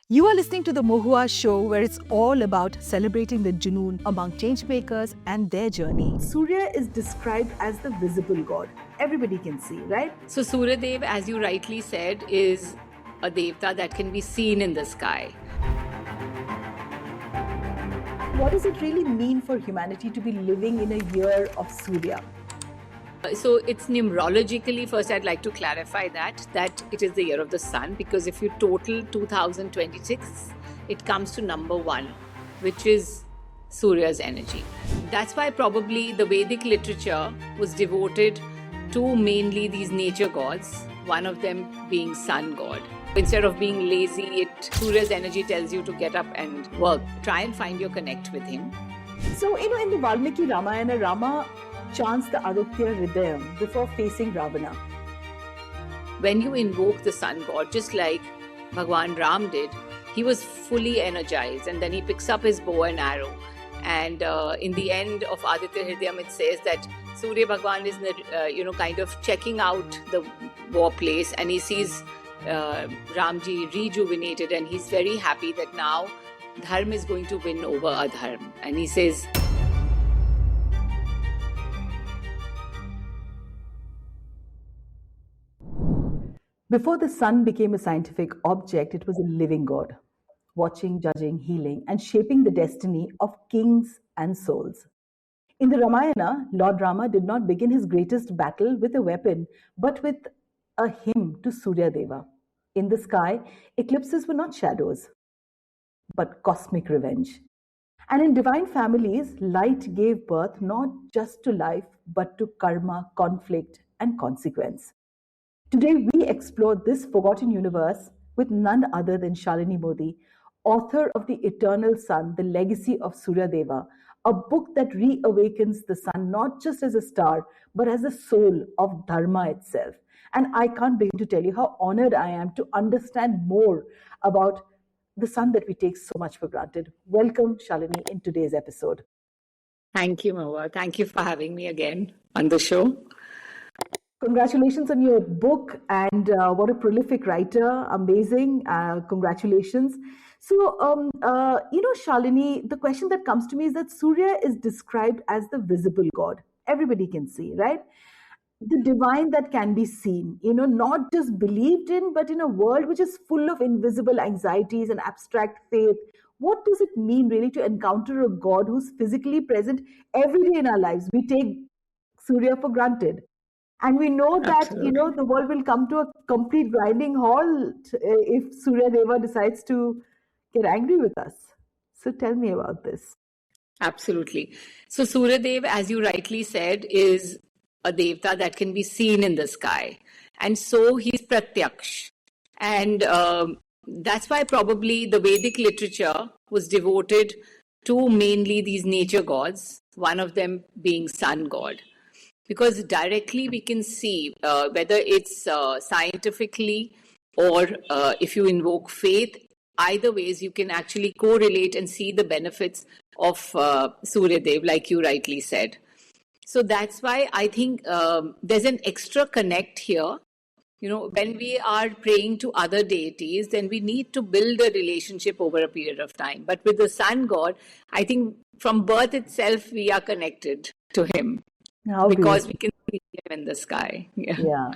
You are listening to the Mohua Show, where it's all about celebrating the Junoon among changemakers and their journey. Surya is described as the visible god. Everybody can see, right? So Surya Dev, as you rightly said, is a devta that can be seen in the sky. What does it really mean for humanity to be living in a year of Surya? So it's numerologically, first I'd like to clarify that it is the year of the sun, because if you total 2026, it comes to number 1, which is Surya's energy. That's why probably the Vedic literature was devoted to mainly these nature gods, one of them being sun god. Instead of being lazy, Surya's energy tells you to get up and work. Try and find your connect with him. So, in the Valmiki Ramayana, Rama chants the Aditya Hridayam before facing Ravana. When you invoke the sun god, just like Bhagwan Ram did, he was fully energized, and then he picks up his bow and arrow. And in the end of Aditya Hridayam, it says that Surya Bhagwan is kind of checking out the war place, and he sees Ramji rejuvenated, and he's very happy that now Dharma is going to win over Adharma. And he says, before the sun became a scientific object, it was a living god, watching, judging, healing, and shaping the destiny of kings and souls. In the Ramayana, Lord Rama did not begin his greatest battle with a weapon, but with a hymn to Surya Deva. In the sky, eclipses were not shadows, but cosmic revenge. And in divine families, light gave birth not just to life, but to karma, conflict, and consequence. Today, we explore this forgotten universe with none other than Shalini Modi, author of The Eternal Sun, The Legacy of Surya Deva, a book that reawakens the sun not just as a star, but as the soul of Dharma itself. And I can't begin to tell you how honored I am to understand more about the sun that we take so much for granted. Welcome, Shalini, in today's episode. Thank you, Mahua. Thank you for having me again on the show. Congratulations on your book, and what a prolific writer. Amazing. Congratulations. So, Shalini, the question that comes to me is that Surya is described as the visible god. Everybody can see, right? The divine that can be seen, not just believed in, but in a world which is full of invisible anxieties and abstract faith. What does it mean really to encounter a god who's physically present every day in our lives? We take Surya for granted. And we know that, Absolutely. The world will come to a complete grinding halt if Surya Deva decides to get angry with us. So tell me about this. Absolutely. So Surya Dev, as you rightly said, is a devta that can be seen in the sky. And so he's pratyaksh. And that's why probably the Vedic literature was devoted to mainly these nature gods, one of them being sun god. Because directly we can see whether it's scientifically or if you invoke faith, either ways you can actually correlate and see the benefits of Surya Dev, like you rightly said. So that's why I think there's an extra connect here. When we are praying to other deities, then we need to build a relationship over a period of time. But with the sun god, I think from birth itself, we are connected to him. Because we can see him in the sky. Yeah.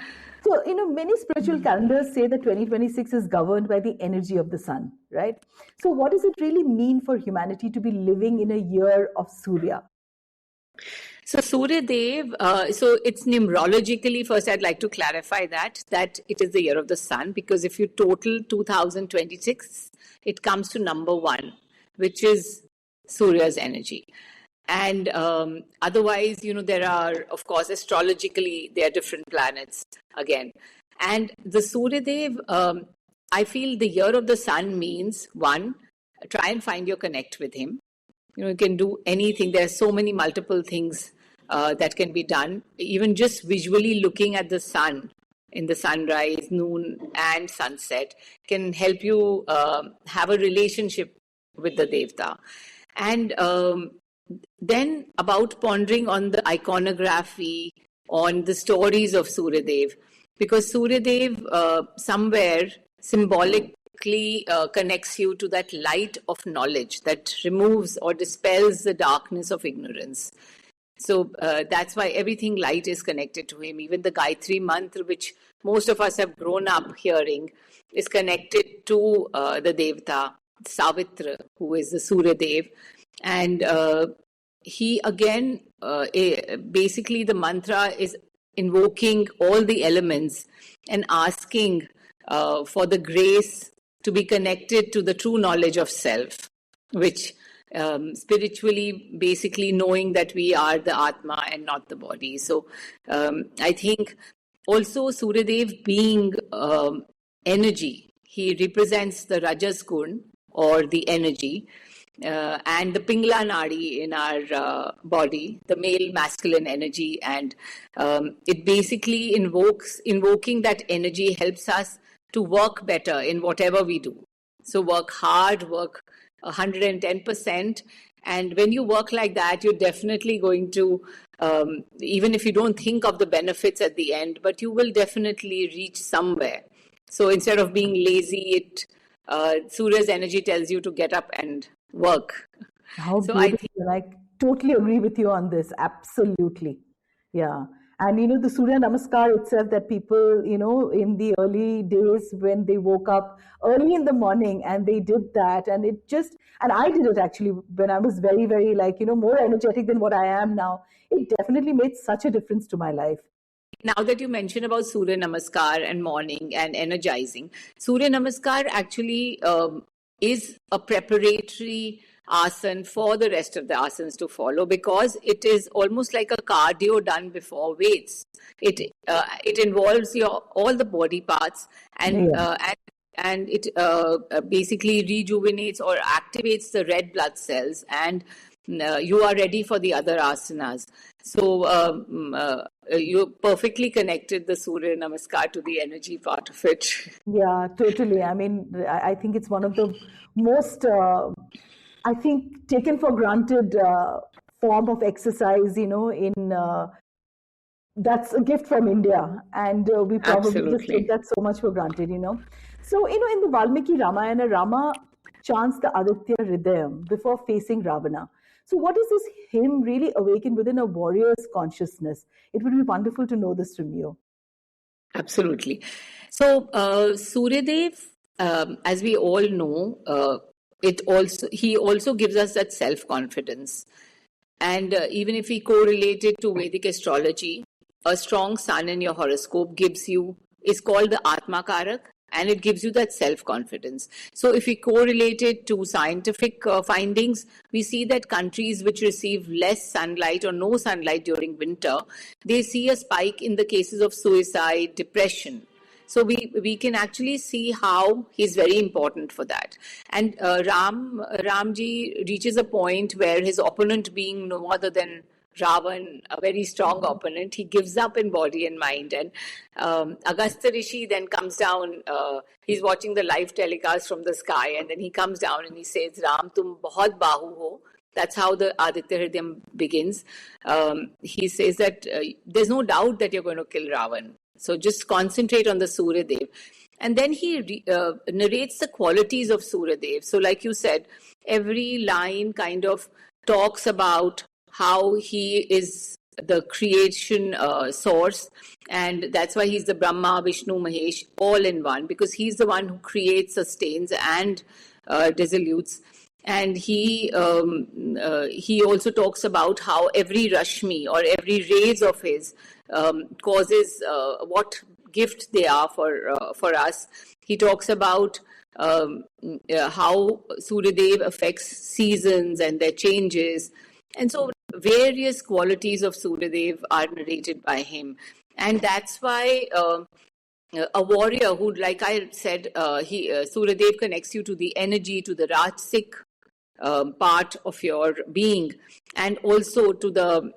So, many spiritual calendars say that 2026 is governed by the energy of the sun, right? So what does it really mean for humanity to be living in a year of Surya? So Surya Dev, so it's numerologically, first I'd like to clarify that it is the year of the sun, because if you total 2026, it comes to number 1, which is Surya's energy. And otherwise, there are, of course, astrologically, there are different planets again. And the Surya Dev, I feel the year of the sun means, 1, try and find your connect with him. You can do anything. There are so many multiple things that can be done. Even just visually looking at the sun in the sunrise, noon, and sunset can help you have a relationship with the Devta. And then about pondering on the iconography, on the stories of Surya Dev, because Surya Dev somewhere symbolic basically connects you to that light of knowledge that removes or dispels the darkness of ignorance. So that's why everything light is connected to him. Even the Gayatri Mantra, which most of us have grown up hearing, is connected to the Devta, Savitra, who is the Surya Dev. And he again, basically the mantra is invoking all the elements and asking for the grace to be connected to the true knowledge of self, which spiritually, basically knowing that we are the Atma and not the body. So I think also Suryadev being energy, he represents the Rajas Gun or the energy, and the Pingla Nadi in our body, the male masculine energy, and it basically invoking that energy helps us to work better in whatever we do. So work hard, work 110%. And when you work like that, you're definitely going to, even if you don't think of the benefits at the end, but you will definitely reach somewhere. So instead of being lazy, Surya's energy tells you to get up and work. How So beautiful. I totally agree with you on this. Absolutely. Yeah. And the Surya Namaskar itself, that people, in the early days when they woke up early in the morning and they did that, and I did it actually when I was very, very more energetic than what I am now. It definitely made such a difference to my life. Now that you mentioned about Surya Namaskar and morning and energizing, Surya Namaskar actually is a preparatory asana for the rest of the asanas to follow, because it is almost like a cardio done before weights. It involves all the body parts, and it basically rejuvenates or activates the red blood cells, and you are ready for the other asanas. So you perfectly connected the Surya Namaskar to the energy part of it. Yeah, totally. I mean, I think it's one of the most, taken for granted form of exercise, that's a gift from India. And we probably just take that so much for granted, So, in the Valmiki Ramayana, Rama chants the Aditya Hridayam before facing Ravana. So what does this hymn really awaken within a warrior's consciousness? It would be wonderful to know this from you. Absolutely. So Suryadev, as we all know, he also gives us that self-confidence. And even if we correlate it to Vedic astrology, a strong sun in your horoscope is called the Atma Karak, and it gives you that self-confidence. So if we correlate it to scientific findings, we see that countries which receive less sunlight or no sunlight during winter, they see a spike in the cases of suicide, depression. So we can actually see how he's very important for that. And Ramji reaches a point where his opponent, being no other than Ravan, a very strong opponent, he gives up in body and mind. And Agastya Rishi then comes down, he's watching the live telecast from the sky, and then he comes down and he says, Ram, tum bahut bahu ho. That's how the Aditya Hridayam begins. He says that there's no doubt that you're going to kill Ravan. So just concentrate on the Surya Dev. And then he narrates the qualities of Surya Dev. So like you said, every line kind of talks about how he is the creation source, and that's why he's the Brahma, Vishnu, Mahesh, all in one, because he's the one who creates, sustains, and dissolutes. And he also talks about how every Rashmi or every rays of his causes what gift they are for us. He talks about how Suryadev affects seasons and their changes. And so various qualities of Suryadev are narrated by him. And that's why a warrior who, like I said, Suryadev connects you to the energy, to the Rajasic part of your being, and also to the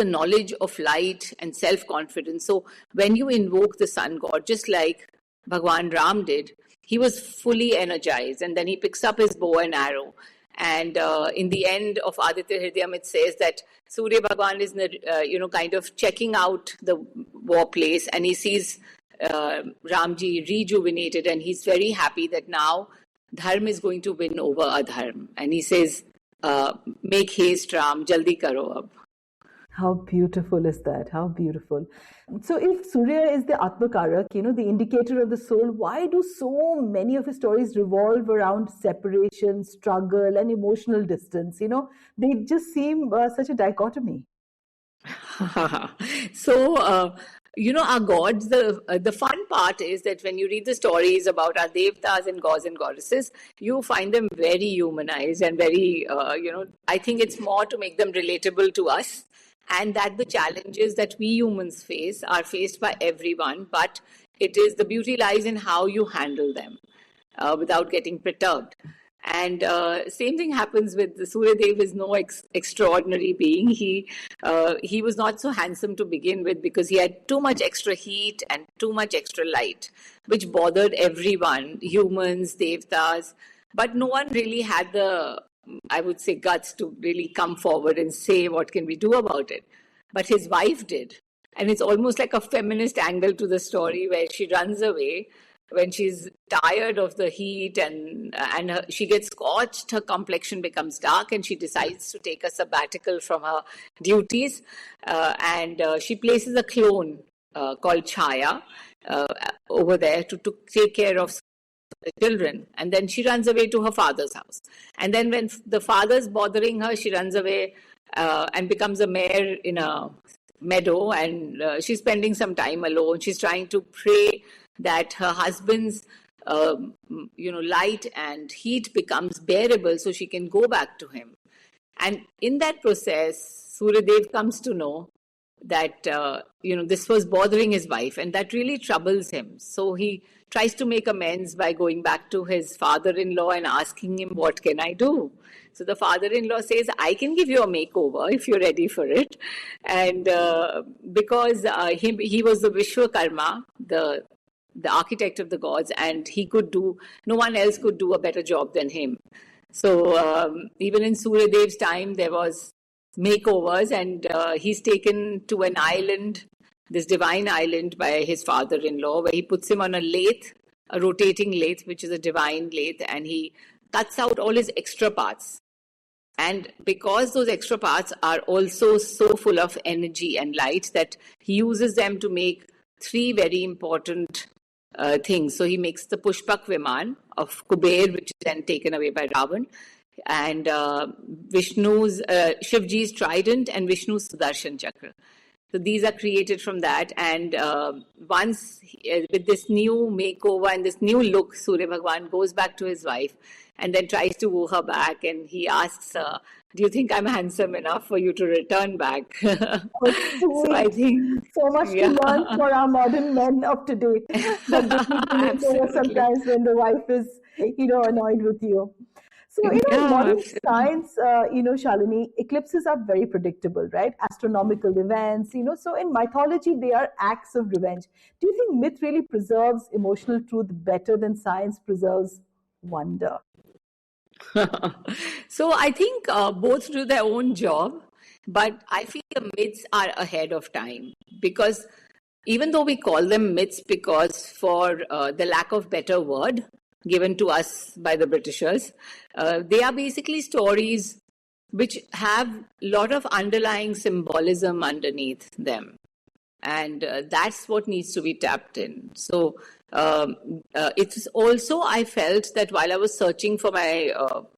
knowledge of light and self-confidence. So when you invoke the sun god, just like Bhagwan Ram did, he was fully energized, and then he picks up his bow and arrow. And in the end of Aditya Hridayam, it says that Surya Bhagwan is, kind of checking out the war place, and he sees Ramji rejuvenated, and he's very happy that now Dharma is going to win over Adharma. And he says, make haste, Ram, jaldi karo ab. How beautiful is that? How beautiful. So if Surya is the Atmakarak, the indicator of the soul, why do so many of his stories revolve around separation, struggle, and emotional distance? They just seem such a dichotomy. So, our gods, the fun part is that when you read the stories about our devtas and gods and goddesses, you find them very humanized and very, I think it's more to make them relatable to us, and that the challenges that we humans face are faced by everyone, but the beauty lies in how you handle them without getting perturbed. And same thing happens with Suryadev is no extraordinary being. He was not so handsome to begin with because he had too much extra heat and too much extra light, which bothered everyone, humans, devtas. But no one really had the, I would say, guts to really come forward and say, what can we do about it? But his wife did. And it's almost like a feminist angle to the story where she runs away when she's tired of the heat and she gets scorched, her complexion becomes dark, and she decides to take a sabbatical from her duties. And she places a clone called Chaya over there to take care of the children. And then she runs away to her father's house. And then when the father's bothering her, she runs away and becomes a mare in a meadow. And she's spending some time alone. She's trying to pray that her husband's light and heat becomes bearable so she can go back to him. And in that process, Suryadev comes to know that this was bothering his wife, and that really troubles him. So he tries to make amends by going back to his father-in-law and asking him, what can I do? So the father-in-law says, I can give you a makeover if you're ready for it. And because he was the Vishwakarma, the architect of the gods, and no one else could do a better job than him. So even in Suryadev's time, there was makeovers, and he's taken to an island, this divine island, by his father-in-law, where he puts him on a lathe, a rotating lathe, which is a divine lathe, and he cuts out all his extra parts. And because those extra parts are also so full of energy and light, that he uses them to make three very important things. So he makes the Pushpak Viman of Kuber, which is then taken away by Ravan, and Shivji's trident and Vishnu's Sudarshan Chakra. So these are created from that. And once with this new makeover and this new look, Surya Bhagwan goes back to his wife and then tries to woo her back. And he asks her, do you think I'm handsome enough for you to return back? So I think so much to learn for our modern men of today. But sometimes when the wife is, annoyed with you. So, modern science, Shalini, eclipses are very predictable, right? Astronomical events, so in mythology, they are acts of revenge. Do you think myth really preserves emotional truth better than science preserves wonder? So I think both do their own job, but I feel the myths are ahead of time, because even though we call them myths because for the lack of better word given to us by the Britishers, they are basically stories which have a lot of underlying symbolism underneath them. And that's what needs to be tapped in. So it's also, I felt that while I was searching for my,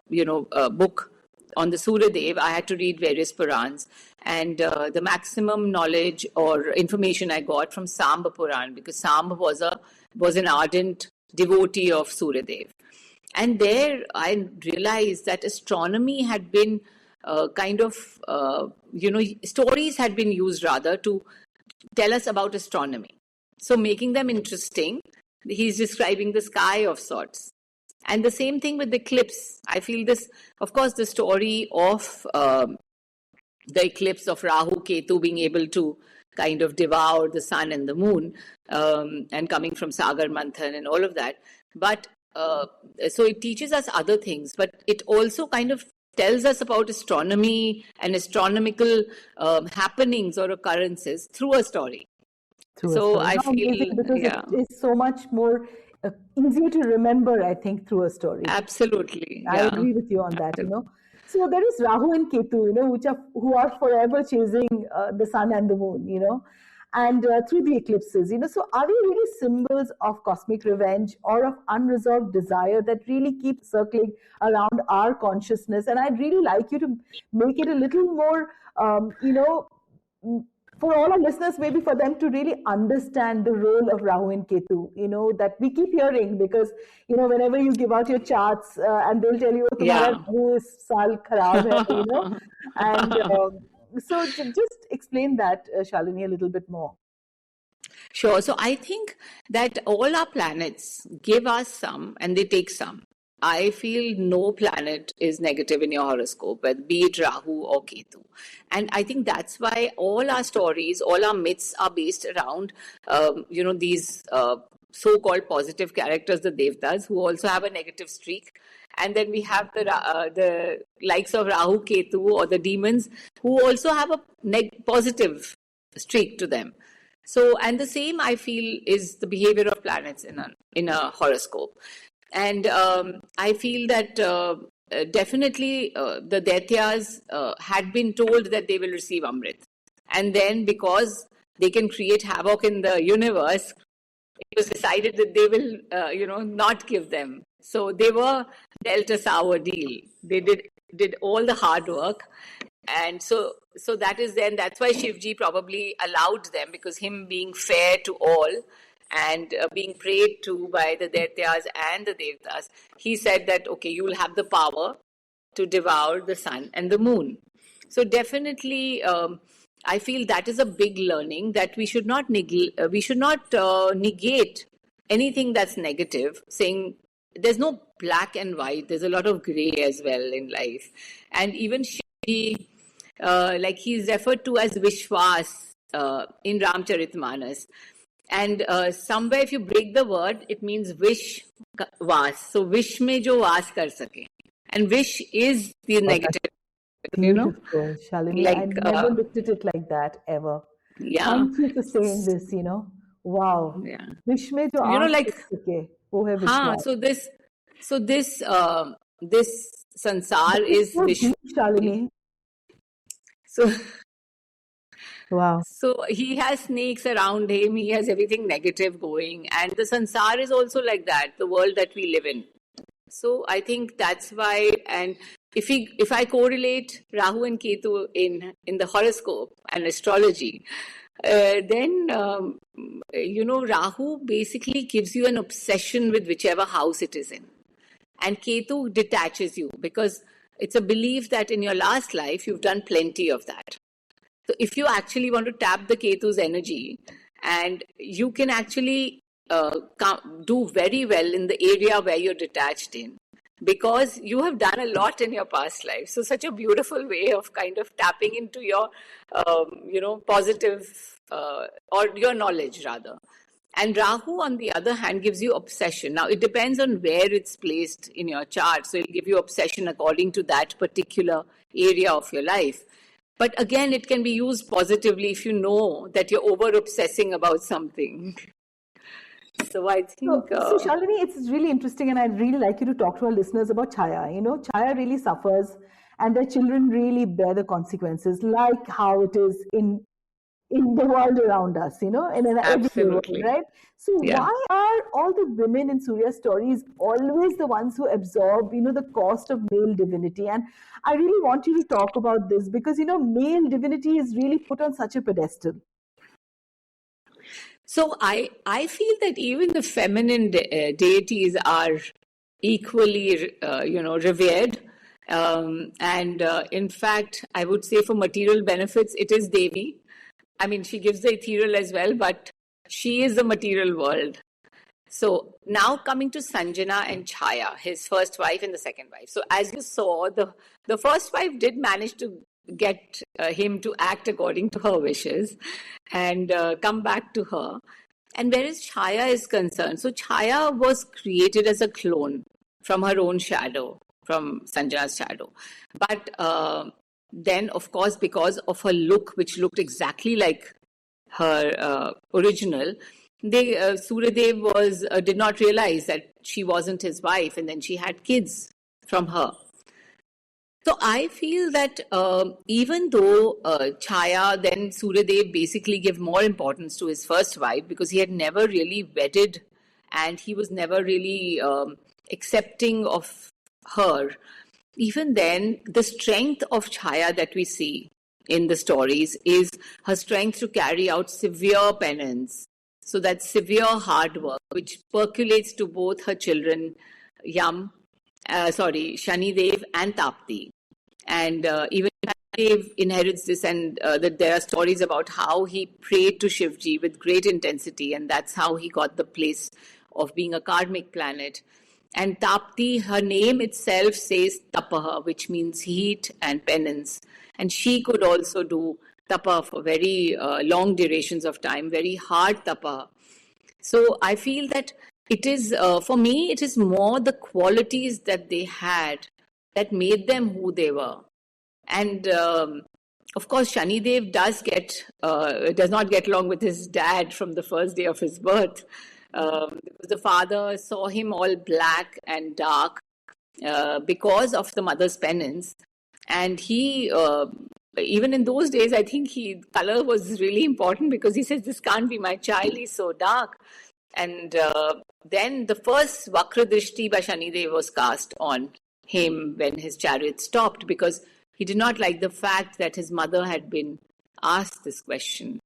book on the Suryadev, I had to read various Purans. And the maximum knowledge or information I got from Samba Puran, because Samba was an ardent devotee of Suryadev. And there I realized that astronomy had been stories had been used rather to tell us about astronomy. So making them interesting, he's describing the sky of sorts. And the same thing with the eclipse. I feel this, of course, the story of the eclipse of Rahu Ketu being able to kind of devour the sun and the moon, and coming from Sagar Manthan and all of that. But so it teaches us other things, but it also kind of tells us about astronomy and astronomical happenings or occurrences through a story. through a So story. I How amazing, feel, because it yeah, is so much more easier to remember, I think, through a story. absolutely, I yeah, agree with you on that, absolutely. So there is Rahu and Ketu, who are forever chasing the sun and the moon, and through the eclipses, So are they really symbols of cosmic revenge or of unresolved desire that really keep circling around our consciousness? And I'd really like you to make it a little more, for all our listeners, maybe for them to really understand the role of Rahu and Ketu, that we keep hearing, because, whenever you give out your charts, and they'll tell you, "Tumhara Yeah. Rahu is saal kharab hai," and so just explain that, Shalini, a little bit more. Sure. So I think that all our planets give us some and they take some. I feel no planet is negative in your horoscope, be it Rahu or Ketu. And I think that's why all our stories, all our myths are based around, these so-called positive characters, the Devtas, who also have a negative streak. And then we have the likes of Rahu, Ketu, or the demons, who also have a positive streak to them. So, and the same I feel is the behavior of planets in a horoscope. And I feel that definitely the Daityas had been told that they will receive Amrit. And then because they can create havoc in the universe, it was decided that they will, not give them. So they were dealt a sour deal. They did all the hard work, and so that is then, that's why Shivji probably allowed them, because him being fair to all and being prayed to by the Daityas and the Devtas, he said that, okay, you will have the power to devour the sun and the moon. So definitely, I feel that is a big learning, that we should not negate anything that's negative, saying there's no black and white. There's a lot of gray as well in life. And even Shivji, like he's referred to as Vishwas in Ramcharitmanas. And somewhere if you break the word, it means wish vas. So wish mein jo vas kar sake. And wish is the Oh, that's negative, beautiful, Shalini. I like, never looked at it like that ever. yeah, Thank you for saying this, Wow. yeah. विश्व में जो So, आग like, कर सके वो है हाँ, विश्वास. this sansar That is is so wish. deep, Shalini. So, Wow. so he has snakes around him. He has everything negative going, and the sansar is also like that. The world that we live in. So I think that's why. And if I correlate Rahu and Ketu in the horoscope and astrology, then Rahu basically gives you an obsession with whichever house it is in, and Ketu detaches you, because it's a belief that in your last life you've done plenty of that. So if you actually want to tap the Ketu's energy, and you can actually do very well in the area where you're detached in, because you have done a lot in your past life. So such a beautiful way of kind of tapping into your, positive, or your knowledge rather. And Rahu, on the other hand, gives you obsession. Now, it depends on where it's placed in your chart. So it'll give you obsession according to that particular area of your life. But again, it can be used positively if you know that you're over-obsessing about something. So I think... So Shalini, it's really interesting, and I'd really like you to talk to our listeners about Chaya. Chaya really suffers, and their children really bear the consequences, like how it is in the world around us, in an everyday world, Absolutely. right? So Yeah. why are all the women in Surya's stories always the ones who absorb, the cost of male divinity? And I really want you to talk about this, because, male divinity is really put on such a pedestal. So I feel that even the feminine deities are equally, revered. And in fact, I would say for material benefits, it is Devi. I mean, she gives the ethereal as well, but she is the material world. So now coming to Sanjana and Chaya, his first wife and the second wife. So as you saw, the first wife did manage to get him to act according to her wishes and come back to her. And whereas Chaya is concerned, so Chaya was created as a clone from her own shadow, from Sanjana's shadow. But then, of course, because of her look, which looked exactly like her original, Suryadev did not realize that she wasn't his wife, and then she had kids from her. So I feel that even though Chaya, then Suryadev basically gave more importance to his first wife because he had never really wedded and he was never really accepting of her. Even then, the strength of Chaya that we see in the stories is her strength to carry out severe penance. So that severe hard work, which percolates to both her children, Shanidev and Tapti. And even Shanidev inherits this, and that there are stories about how he prayed to Shivji with great intensity, and that's how he got the place of being a karmic planet. And Tapti, her name itself says tapaha, which means heat and penance. And she could also do tapa for very long durations of time, very hard tapa. So I feel that it is, for me, it is more the qualities that they had that made them who they were. And of course, Shanidev does not get along with his dad from the first day of his birth. The father saw him all black and dark because of the mother's penance. And he, even in those days, I think color was really important because he says, this can't be my child, he's so dark. And then the first Vakra Drishti by Shanidev was cast on him when his chariot stopped because he did not like the fact that his mother had been asked this question.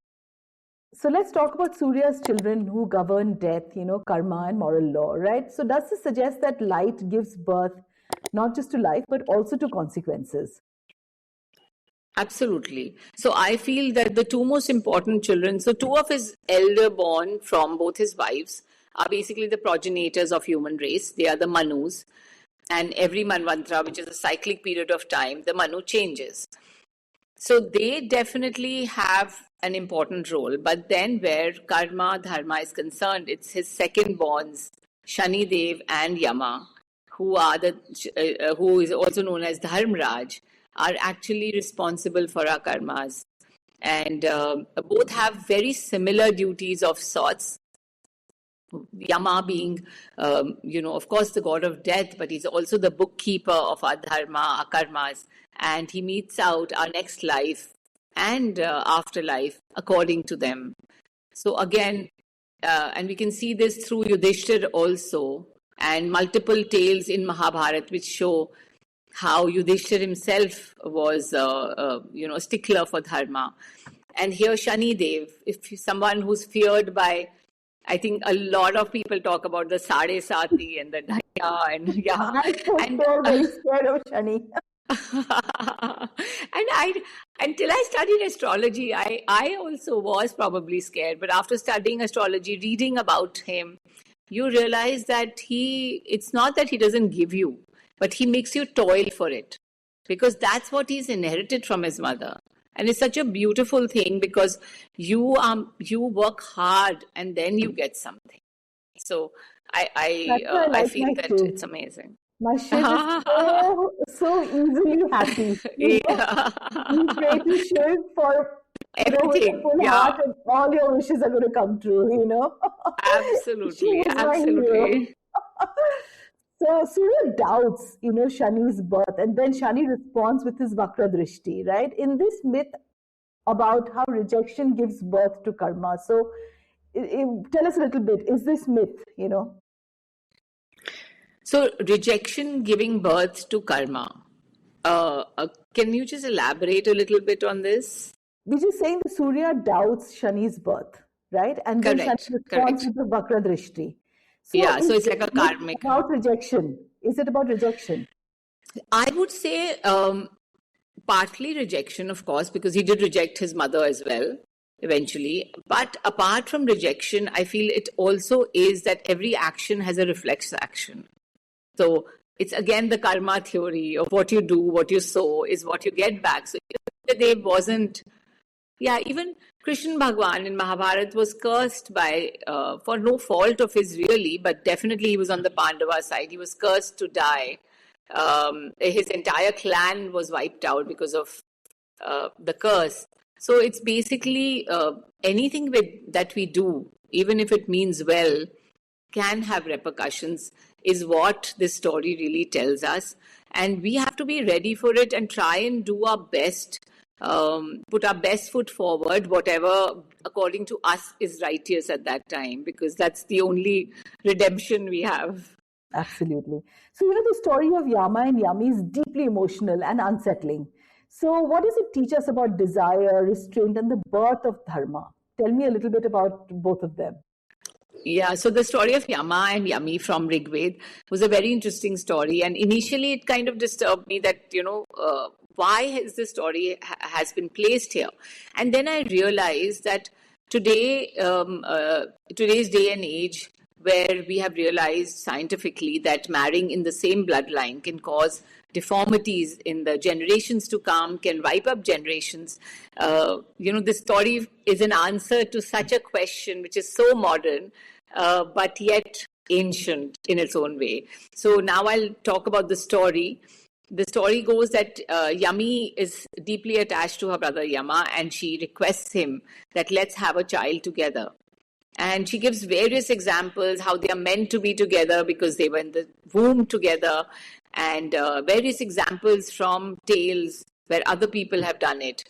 So let's talk about Surya's children who govern death, karma and moral law, right? So does this suggest that light gives birth not just to life, but also to consequences? Absolutely. So I feel that the two most important children, so two of his elder born from both his wives, are basically the progenitors of human race. They are the Manus. And every Manvantara, which is a cyclic period of time, the Manu changes. So they definitely have an important role. But then where karma, dharma is concerned, it's his second borns, Shanidev and Yama, who is also known as Dharmraj, are actually responsible for our karmas. And both have very similar duties of sorts. Yama being, of course, the god of death, but he's also the bookkeeper of our dharma, our karmas, and he meets out our next life and afterlife according to them. So again, and we can see this through Yudhishthir also, and multiple tales in Mahabharata which show how Yudhishthir himself was, a stickler for dharma. And here Shanidev, if someone who's feared by, I think a lot of people talk about the Sade Sati and the Daya and I'm so very scared of Shani. And until I studied astrology, I also was probably scared. But after studying astrology, reading about him, you realize that it's not that he doesn't give you, but he makes you toil for it. Because that's what he's inherited from his mother. And it's such a beautiful thing because you work hard and then you get something. So I feel that too. It's amazing. My Shiv is so easily happy. You pray to Shiv for everything. Full heart and all your wishes are going to come true, Absolutely. Absolutely. So Surya doubts, Shani's birth, and then Shani responds with his Vakra Drishti, right? In this myth about how rejection gives birth to karma. So tell us a little bit, is this myth, So rejection giving birth to karma. Can you just elaborate a little bit on this? We're just saying that Surya doubts Shani's birth, right? And then Shani responds with the Vakra Drishti. So it's like a karmic. About rejection. Is it about rejection? I would say partly rejection, of course, because he did reject his mother as well, eventually. But apart from rejection, I feel it also is that every action has a reflex action. So it's again the karma theory of what you do, what you sow is what you get back. So Dev wasn't... even Krishna Bhagwan in Mahabharata was cursed by, for no fault of his really, but definitely he was on the Pandava side. He was cursed to die. His entire clan was wiped out because of the curse. So it's basically anything that we do, even if it means well, can have repercussions, is what this story really tells us. And we have to be ready for it and try and do our best, put our best foot forward, whatever according to us is righteous at that time, because that's the only redemption we have. Absolutely. So, the story of Yama and Yami is deeply emotional and unsettling. So, what does it teach us about desire, restraint, and the birth of dharma? Tell me a little bit about both of them. Yeah, so the story of Yama and Yami from Rigved was a very interesting story. And initially, it kind of disturbed me that, why has this story has been placed here? And then I realized that today, today's day and age, where we have realized scientifically that marrying in the same bloodline can cause deformities in the generations to come, can wipe up generations. This story is an answer to such a question, which is so modern, but yet ancient in its own way. So now I'll talk about the story. The story goes that Yami is deeply attached to her brother Yama, and she requests him that let's have a child together. And she gives various examples how they are meant to be together because they were in the womb together, and various examples from tales where other people have done it.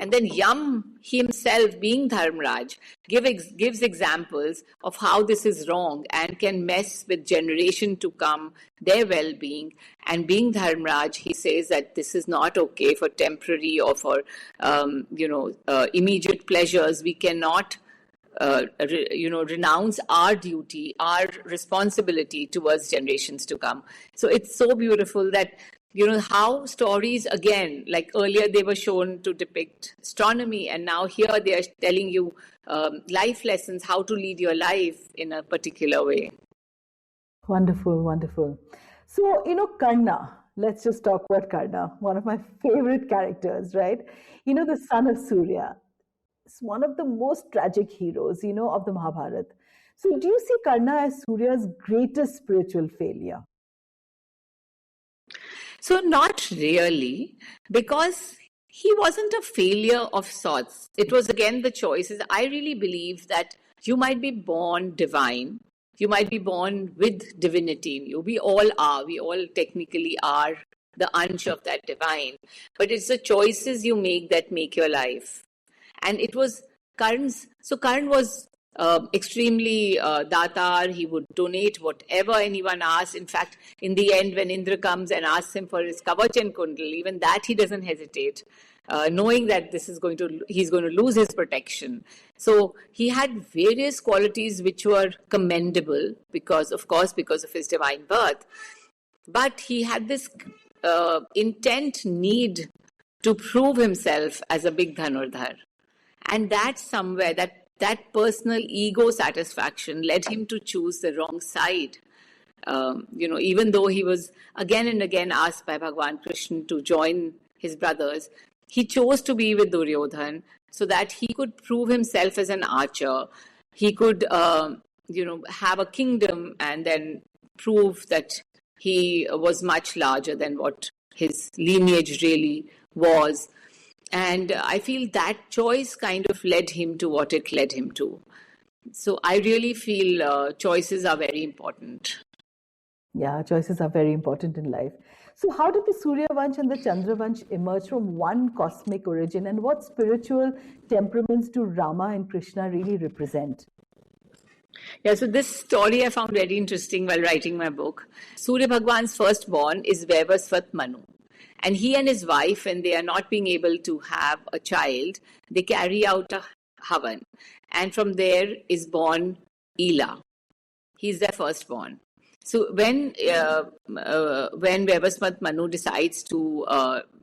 And then Yam himself, being Dharmaraj, gives examples of how this is wrong and can mess with generation to come, their well-being. And being Dharmaraj, he says that this is not okay for temporary or for immediate pleasures. We cannot renounce our duty, our responsibility towards generations to come. So it's so beautiful that, how stories, again, like earlier they were shown to depict astronomy, and now here they are telling you life lessons, how to lead your life in a particular way. Wonderful, wonderful. So, Karna, let's just talk about Karna, one of my favorite characters, right? The son of Surya. It's one of the most tragic heroes, of the Mahabharata. So do you see Karna as Surya's greatest spiritual failure? So not really, because he wasn't a failure of sorts. It was again the choices. I really believe that you might be born divine. You might be born with divinity in you. We all are. We all technically are the ansh of that divine. But it's the choices you make that make your life. And it was Karn's. So Karn was extremely datar. He would donate whatever anyone asked. In fact, in the end, when Indra comes and asks him for his kavach and kundal, even that he doesn't hesitate, knowing that he's going to lose his protection. So he had various qualities which were commendable because of his divine birth. But he had this intent need to prove himself as a big Dhanurdhar. And that somewhere, that personal ego satisfaction led him to choose the wrong side. Even though he was again and again asked by Bhagwan Krishna to join his brothers, he chose to be with Duryodhan so that he could prove himself as an archer. He could, have a kingdom and then prove that he was much larger than what his lineage really was. And I feel that choice kind of led him to what it led him to. So I really feel choices are very important. Yeah, choices are very important in life. So how did the Surya Vansh and the Chandra Vansh emerge from one cosmic origin, and what spiritual temperaments do Rama and Krishna really represent? Yeah, so this story I found very interesting while writing my book. Surya Bhagwan's firstborn is Vaivasvat Manu. And he and his wife, when they are not being able to have a child, they carry out a havan. And from there is born Ila. He's their firstborn. So when Vaivasvat Manu decides to,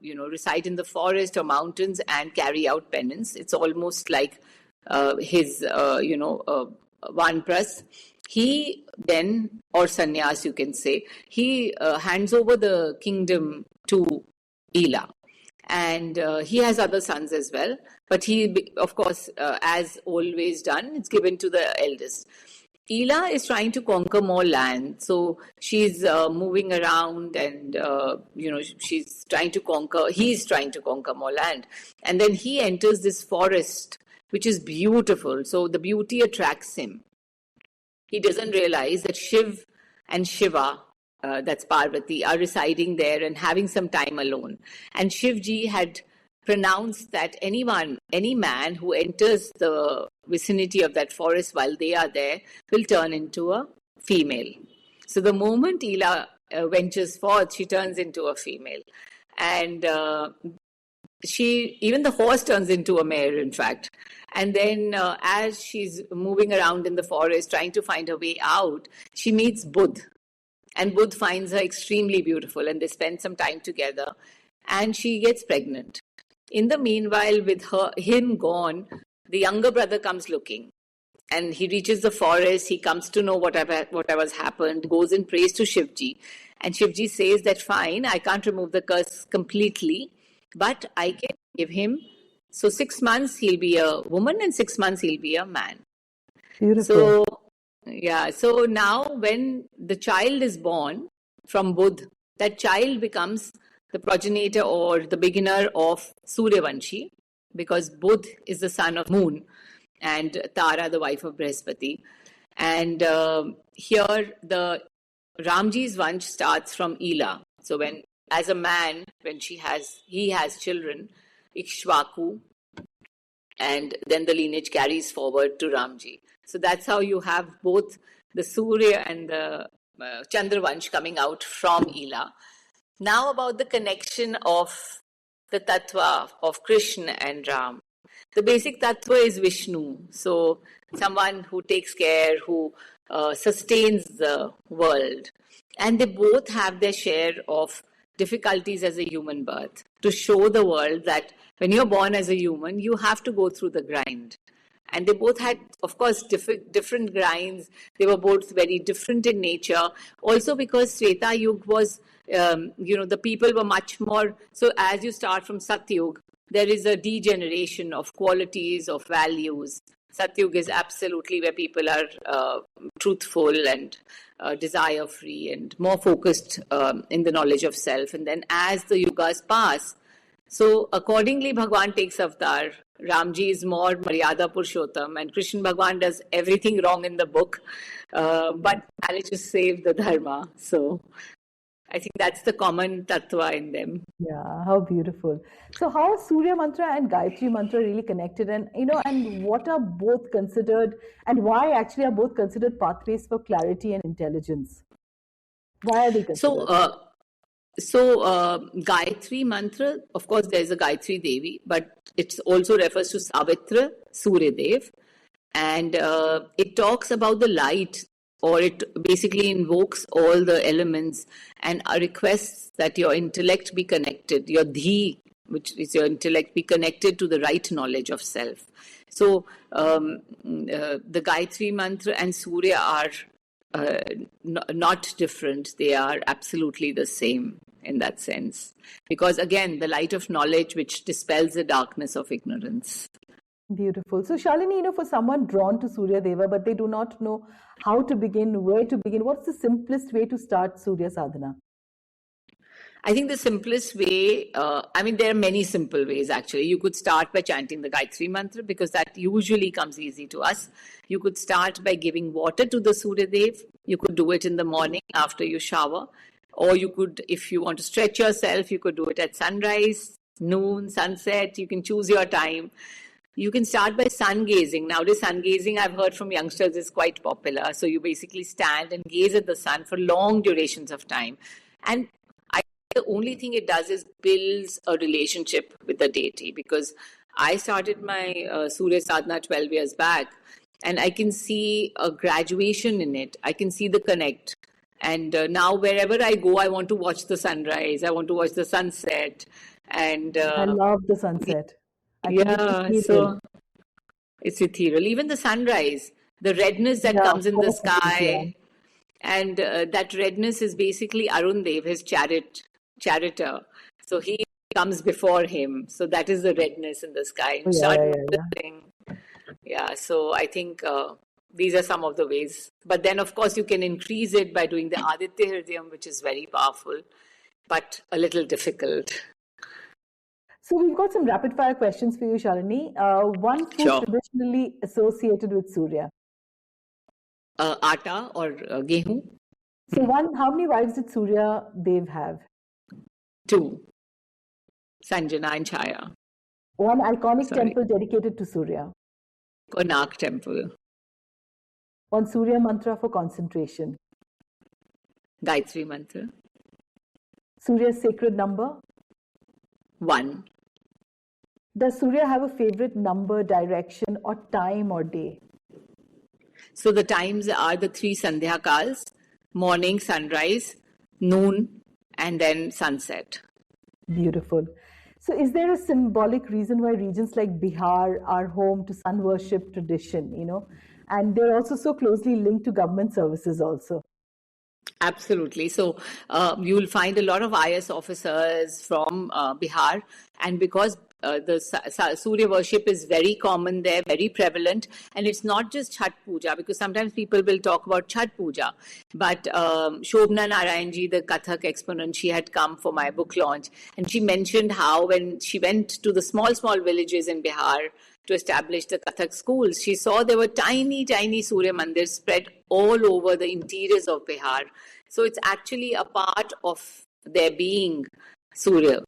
reside in the forest or mountains and carry out penance, it's almost like his, vanpras. He then, or sannyas you can say, he hands over the kingdom to Ila. And he has other sons as well. But he, of course, as always done, it's given to the eldest. Ela is trying to conquer more land. So she's moving around and, she's trying to conquer, he's trying to conquer more land. And then he enters this forest, which is beautiful. So the beauty attracts him. He doesn't realize that Shiv and Shiva, that's Parvati, are residing there and having some time alone. And Shivji had pronounced that any man who enters the vicinity of that forest while they are there will turn into a female. So the moment Ela ventures forth, she turns into a female. And even the horse turns into a mare, in fact. And then as she's moving around in the forest, trying to find her way out, she meets Budh. And Budh finds her extremely beautiful, and they spend some time together. And she gets pregnant. In the meanwhile, with him gone, the younger brother comes looking. And he reaches the forest, he comes to know whatever's happened, goes and prays to Shivji. And Shivji says that, fine, I can't remove the curse completely, but I can give him, so 6 months he'll be a woman and 6 months he'll be a man. Beautiful. So now when the child is born from Budh, that child becomes the progenitor or the beginner of Suryavanshi, because Budh is the son of Moon and Tara, the wife of Brihaspati. And here the Ramji's Vansh starts from Ela. So when, as a man, when he has children, Ikshvaku, and then the lineage carries forward to Ramji. So that's how you have both the Surya and the Chandravansh coming out from Ela. Now about the connection of the tattva of Krishna and Ram. The basic tattva is Vishnu. So someone who takes care, who sustains the world. And they both have their share of difficulties as a human birth, to show the world that when you're born as a human, you have to go through the grind. And they both had, of course, different grinds. They were both very different in nature. Also because Treta Yuga was, the people were much more, so as you start from Satyug, there is a degeneration of qualities, of values. Satyug is absolutely where people are truthful and desire-free and more focused in the knowledge of self. And then as the yugas pass, so accordingly Bhagwan takes avatar. Ramji is more Maryada Purushottam, and Krishna Bhagwan does everything wrong in the book, but manages to save the dharma. So I think that's the common tattva in them. Yeah, how beautiful. So how are Surya Mantra and Gayatri Mantra really connected? And, and what are both considered, and why actually are both considered pathways for clarity and intelligence? Why are they considered? So Gayatri Mantra, of course, there's a Gayatri Devi, but it also refers to Savitra, Surya Dev. And it talks about the light, or it basically invokes all the elements and requests that your intellect be connected, your dhi, which is your intellect, be connected to the right knowledge of self. So the Gayatri Mantra and Surya are not different. They are absolutely the same in that sense. Because again, the light of knowledge which dispels the darkness of ignorance. Beautiful. So Shalini, for someone drawn to Surya Deva, but they do not know how to begin, where to begin, what's the simplest way to start Surya Sadhana? I think the simplest way, there are many simple ways actually. You could start by chanting the Gayatri Mantra, because that usually comes easy to us. You could start by giving water to the Surya Dev. You could do it in the morning after you shower. Or you could, if you want to stretch yourself, you could do it at sunrise, noon, sunset. You can choose your time. You can start by sun gazing. Nowadays, sun gazing, I've heard from youngsters, is quite popular. So you basically stand and gaze at the sun for long durations of time. And the only thing it does is builds a relationship with the deity, because I started my Surya Sadhana 12 years back, and I can see a graduation in it. I can see the connect. And now wherever I go, I want to watch the sunrise. I want to watch the sunset. And I love the sunset. So it's ethereal. Even the sunrise, the redness that comes in the sky. And that redness is basically Arun Dev, his charioteer. So he comes before him. So that is the redness in the sky. So I think these are some of the ways. But then, of course, you can increase it by doing the Aditya Hridayam, which is very powerful, but a little difficult. So we've got some rapid fire questions for you, Shalini. One food Sure. traditionally associated with Surya. Atta or gehu? So how many wives did Surya Dev have? 2. Sanjana and Chaya. One iconic Sorry. temple dedicated to Surya. Konark temple. One Surya mantra for concentration. Gayatri mantra. Surya's sacred number. 1. Does Surya have a favorite number, direction, or time or day? So the times are the 3 Sandhya Kals: morning, sunrise, noon, and then sunset. Beautiful. So is there a symbolic reason why regions like Bihar are home to sun worship tradition, and they're also so closely linked to government services also? Absolutely. So you'll find a lot of IS officers from Bihar, and because the Surya worship is very common there, very prevalent, and it's not just Chhat Puja, because sometimes people will talk about Chhat Puja, but Shobna Narayanji, the Kathak exponent, she had come for my book launch, and she mentioned how when she went to the small villages in Bihar to establish the Kathak schools, she saw there were tiny Surya mandirs spread all over the interiors of Bihar. So it's actually a part of their being, Surya.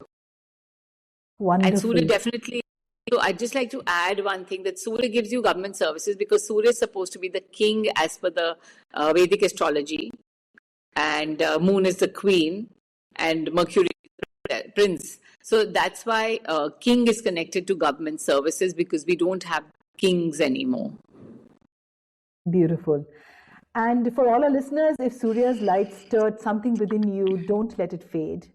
Wonderful. And Surya definitely, so I'd just like to add one thing, that Surya gives you government services because Surya is supposed to be the king as per the Vedic astrology, and Moon is the queen, and Mercury is the prince. So that's why king is connected to government services, because we don't have kings anymore. Beautiful. And for all our listeners, if Surya's light stirred something within you, don't let it fade.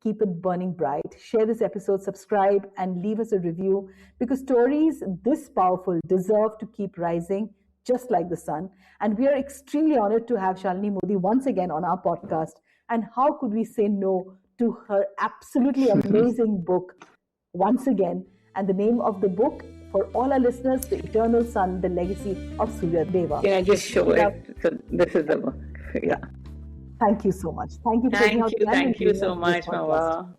Keep it burning bright. Share this episode, subscribe, and leave us a review, because stories this powerful deserve to keep rising, just like the sun. And we are extremely honored to have Shalini Modi once again on our podcast. And how could we say no to her absolutely amazing book once again? And the name of the book, for all our listeners, The Eternal Sun, The Legacy of Surya Deva. Can I just show it? So this is the book. Yeah. Thank you so much. Thank you. Thank you so much, Mava.